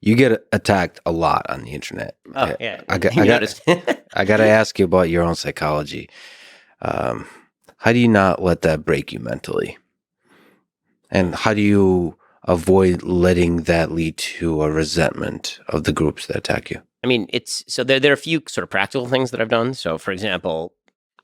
You get attacked a lot on the internet. Oh, yeah. I got, You I got, noticed. I got to ask you about your own psychology. Um, how do you not let that break you mentally? And how do you avoid letting that lead to a resentment of the groups that attack you? I mean, there are a few sort of practical things that I've done. So, for example,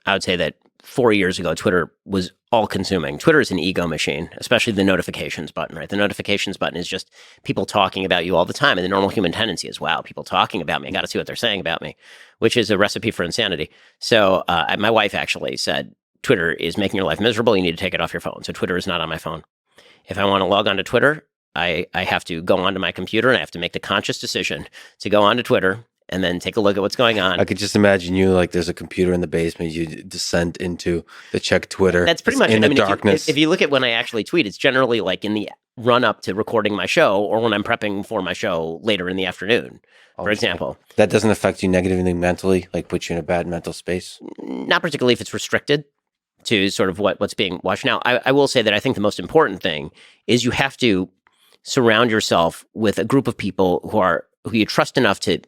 I would say that 4 years ago, Twitter was all consuming. Twitter is an ego machine, especially the notifications button, right? The notifications button is just people talking about you all the time. And the normal human tendency is, wow, people talking about me. I got to see what they're saying about me, which is a recipe for insanity. So my wife actually said, Twitter is making your life miserable. You need to take it off your phone. So Twitter is not on my phone. If I want to log on to Twitter, I have to go onto my computer and I have to make the conscious decision to go onto Twitter and then take a look at what's going on. I could just imagine you like there's a computer in the basement. You descend into the check Twitter. That's pretty much in it. the darkness. If you look at when I actually tweet, it's generally like in the run up to recording my show or when I'm prepping for my show later in the afternoon, for example. That doesn't affect you negatively mentally, like put you in a bad mental space? Not particularly if it's restricted to sort of what's being watched. Now, I will say that I think the most important thing is you have to surround yourself with a group of people who you trust enough to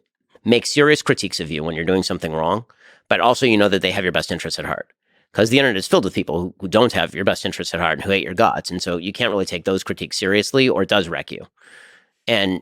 make serious critiques of you when you're doing something wrong, but also you know that they have your best interests at heart. Because the internet is filled with people who don't have your best interests at heart and who hate your guts. And so you can't really take those critiques seriously or it does wreck you. And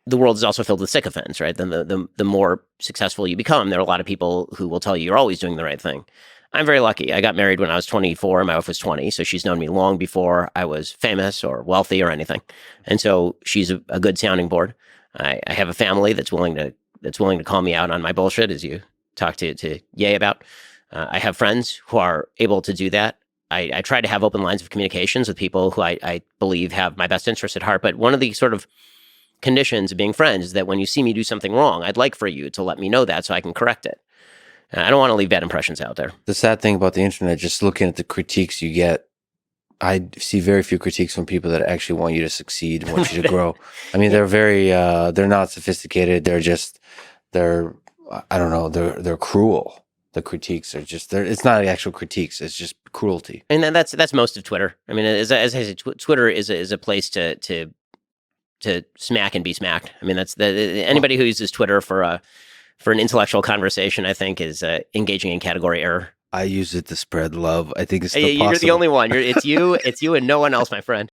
the world is also filled with sycophants, right? Then the more successful you become, there are a lot of people who will tell you you're always doing the right thing. I'm very lucky. I got married when I was 24. My wife was 20. So she's known me long before I was famous or wealthy or anything. And so she's a good sounding board. I have a family that's willing to call me out on my bullshit, as you talked to Ye about. I have friends who are able to do that. I try to have open lines of communications with people who I believe have my best interests at heart. But one of the sort of conditions of being friends is that when you see me do something wrong, I'd like for you to let me know that so I can correct it. I don't want to leave bad impressions out there. The sad thing about the internet, just looking at the critiques you get, I see very few critiques from people that actually want you to succeed, want you to grow. I mean, they're they're not sophisticated. They're cruel. The critiques are it's not actual critiques. It's just cruelty. And then that's most of Twitter. I mean, as I said, Twitter is a place to smack and be smacked. I mean, anybody who uses Twitter for an intellectual conversation, I think, is engaging in category error. I use it to spread love. I think it's still You're possible. the only one. It's you and no one else, my friend.